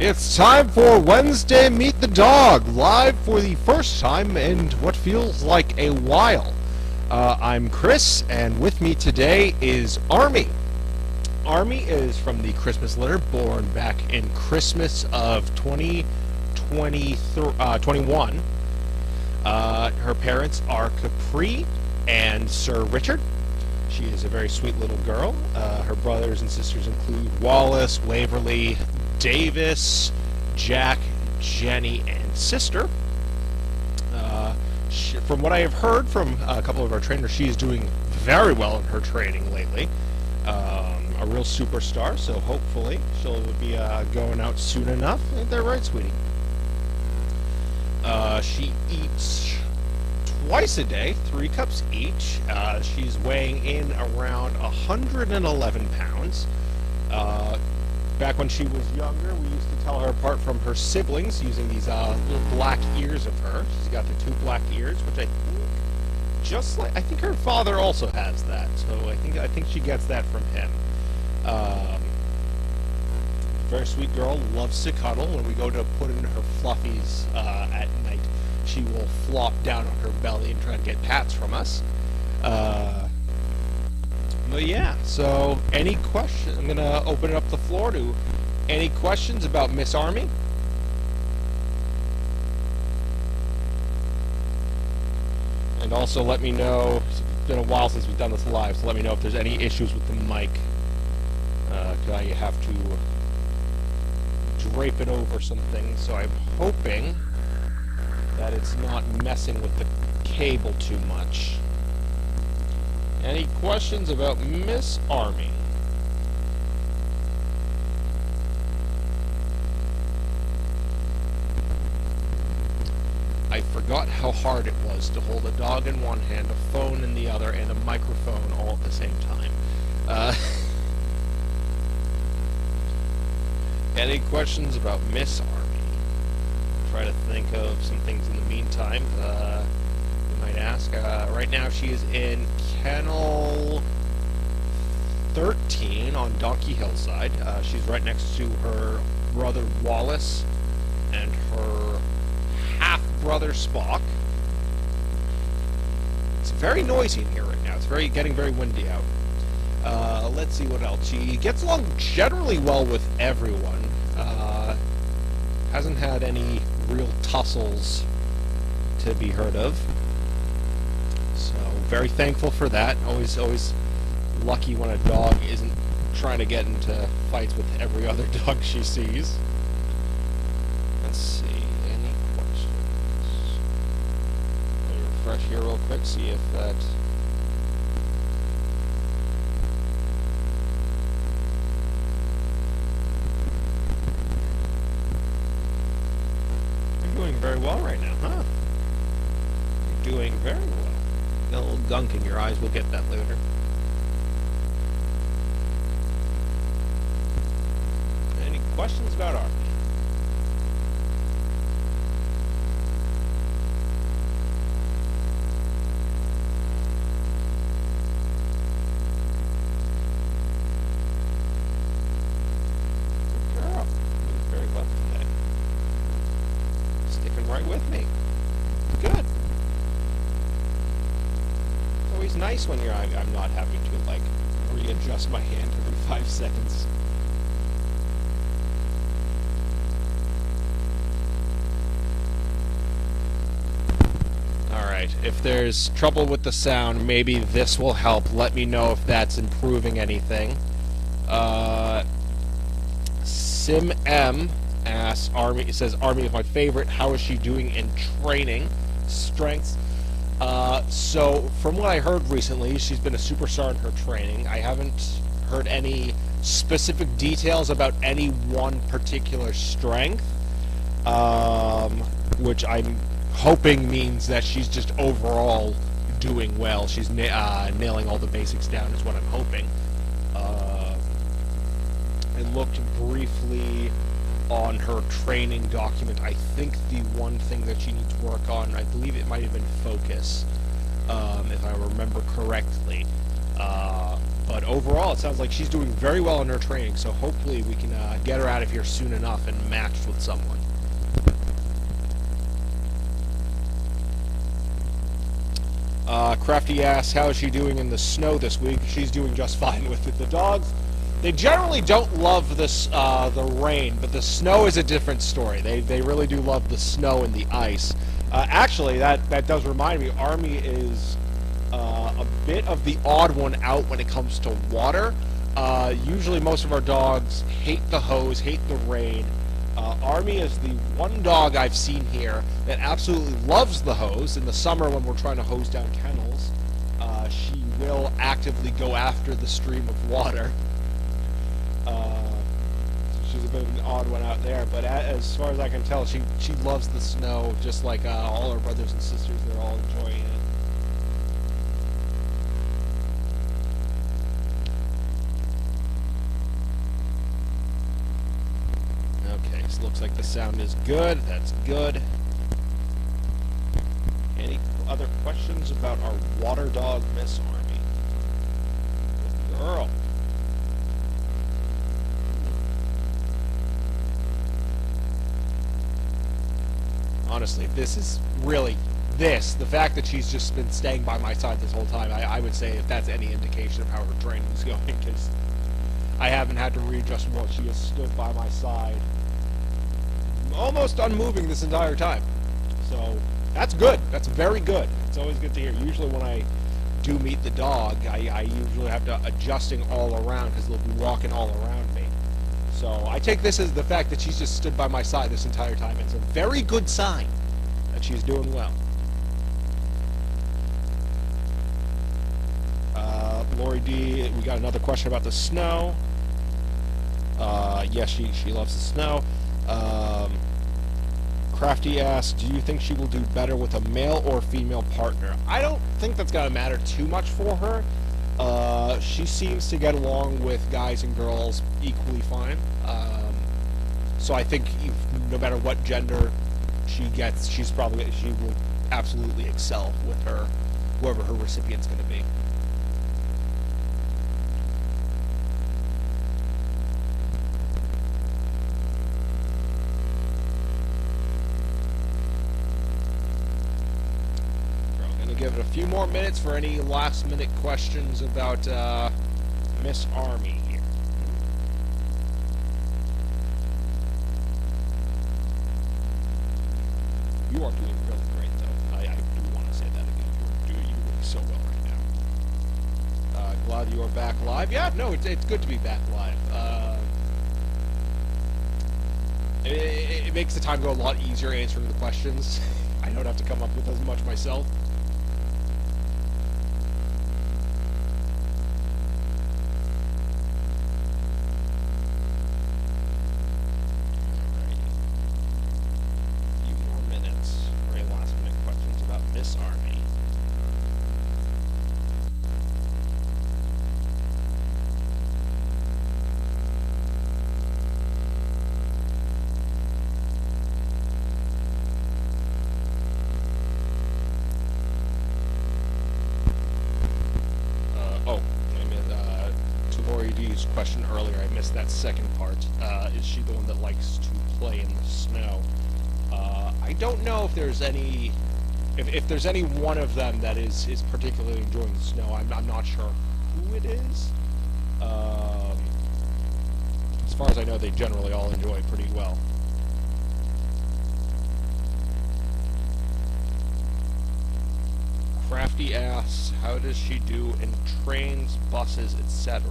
It's time for Wednesday Meet the Dog, live for the first time in what feels like a while. I'm Chris, and with me today is Army. Army is from the Christmas litter, born back in Christmas of 2021. Her parents are Capri and Sir Richard. She is a very sweet little girl. Her brothers and sisters include Wallace, Waverly, Davis, Jack, Jenny, and sister. From what I have heard from a couple of our trainers, she is doing very well in her training lately. A real superstar, so hopefully she'll be going out soon enough. Ain't that right, sweetie? She eats twice a day, 3 cups each. She's weighing in around 111 pounds. Back when she was younger, we used to tell her apart from her siblings using these little black ears of her. She's got the 2 black ears, which I think her father also has that. So I think she gets that from him. Very sweet girl, loves to cuddle. When we go to put in her fluffies at night, she will flop down on her belly and try to get pats from us. But yeah, so any questions? I'm going to open up the floor to any questions about Miss Army. And also let me know, it's been a while since we've done this live, so let me know if there's any issues with the mic. I have to drape it over something, so I'm hoping that it's not messing with the cable too much. Any questions about Miss Army? I forgot how hard it was to hold a dog in one hand, a phone in the other, and a microphone all at the same time. Any questions about Miss Army? Try to think of some things in the meantime. You might ask. Right now she is in kennel 13 on Donkey Hillside. She's right next to her brother Wallace and her half-brother Spock. It's very noisy in here right now. It's getting very windy out. Let's see what else. She gets along generally well with everyone. Hasn't had any real tussles to be heard of. So very thankful for that. Always lucky when a dog isn't trying to get into fights with every other dog she sees. Let's see. Any questions? Let me refresh here real quick. See if that. Doing very well right now, huh? You're doing very well. Got a little gunk in your eyes, we'll get that later. Any questions about Army? Right with me. Good. It's always nice when I'm not having to like readjust my hand every 5 seconds. Alright, if there's trouble with the sound, maybe this will help. Let me know if that's improving anything. Sim M asks Army. It says Army is my favorite. How is she doing in training? Strengths. So from what I heard recently, she's been a superstar in her training. I haven't heard any specific details about any one particular strength, which I'm hoping means that she's just overall doing well. She's nailing all the basics down is what I'm hoping. I looked briefly on her training document. I think the one thing that she needs to work on, I believe it might have been focus, if I remember correctly. But overall, it sounds like she's doing very well in her training, so hopefully we can get her out of here soon enough and matched with someone. Crafty asks, how is she doing in the snow this week? She's doing just fine with it. The dogs, they generally don't love this, the rain, but the snow is a different story. They really do love the snow and the ice. Actually, that does remind me, Army is a bit of the odd one out when it comes to water. Usually most of our dogs hate the hose, hate the rain. Army is the one dog I've seen here that absolutely loves the hose. In the summer when we're trying to hose down kennels, she will actively go after the stream of water. She's a bit of an odd one out there, but as far as I can tell, she loves the snow, just like all her brothers and sisters. They're all enjoying it. Okay, so looks like the sound is good. That's good. Any other questions about our water dog, Miss Army? Good girl. Honestly, this is really, the fact that she's just been staying by my side this whole time, I would say if that's any indication of how her training is going, because I haven't had to readjust what she has stood by my side, almost unmoving this entire time. So, that's good. That's very good. It's always good to hear. Usually when I do meet the dog, I usually have to adjusting all around, because they'll be walking all around me. So I take this as the fact that she's just stood by my side this entire time. It's a very good sign that she's doing well. Lori D, we got another question about the snow. Yes, she loves the snow. Crafty asks, do you think she will do better with a male or female partner? I don't think that's going to matter too much for her. She seems to get along with guys and girls equally fine. So I think no matter what gender she gets, she will absolutely excel with whoever her recipient's going to be. Give it a few more minutes for any last-minute questions about Miss Army here. You are doing really great, though. I do want to say that again. You're doing so well right now. Glad you are back live. Yeah, no, it's good to be back live. It makes the time go a lot easier answering the questions. I don't have to come up with as much myself. Question earlier, I missed that second part. Is she the one that likes to play in the snow? I don't know if there's any, if there's any one of them that is particularly enjoying the snow. I'm not sure who it is. As far as I know, they generally all enjoy it pretty well. Crafty asks, how does she do in trains, buses, etc.?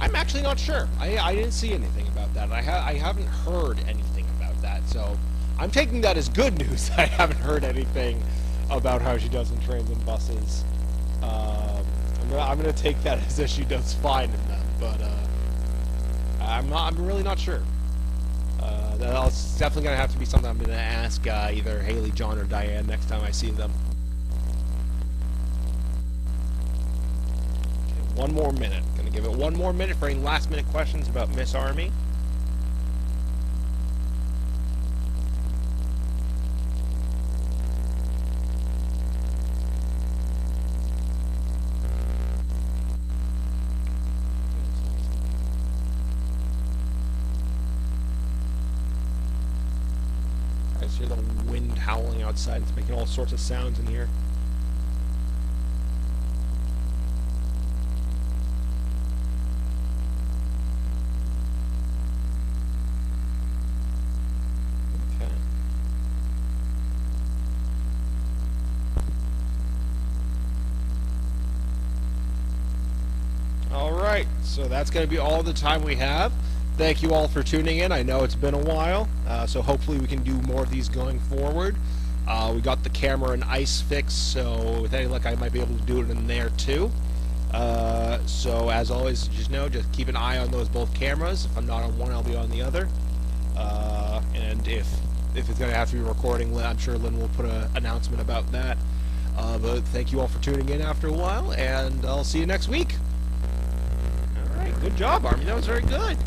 I'm actually not sure. I didn't see anything about that. I haven't heard anything about that, so I'm taking that as good news. I haven't heard anything about how she does in trains and buses. I'm gonna take that as if she does fine in them, but I'm really not sure. That's definitely gonna have to be something I'm gonna ask either Haley, John, or Diane next time I see them. Okay, one more minute. Gonna give it one more minute for any last-minute questions about Miss Army. See the wind howling outside. It's making all sorts of sounds in here. Okay. Alright, so that's going to be all the time we have. Thank you all for tuning in. I know it's been a while, so hopefully we can do more of these going forward. We got the camera and ice fixed, so with any luck I might be able to do it in there too. So as always, just keep an eye on those both cameras. If I'm not on one, I'll be on the other. And if it's going to have to be recording, I'm sure Lynn will put an announcement about that. But thank you all for tuning in after a while, and I'll see you next week. Alright, good job, Army. That was very good.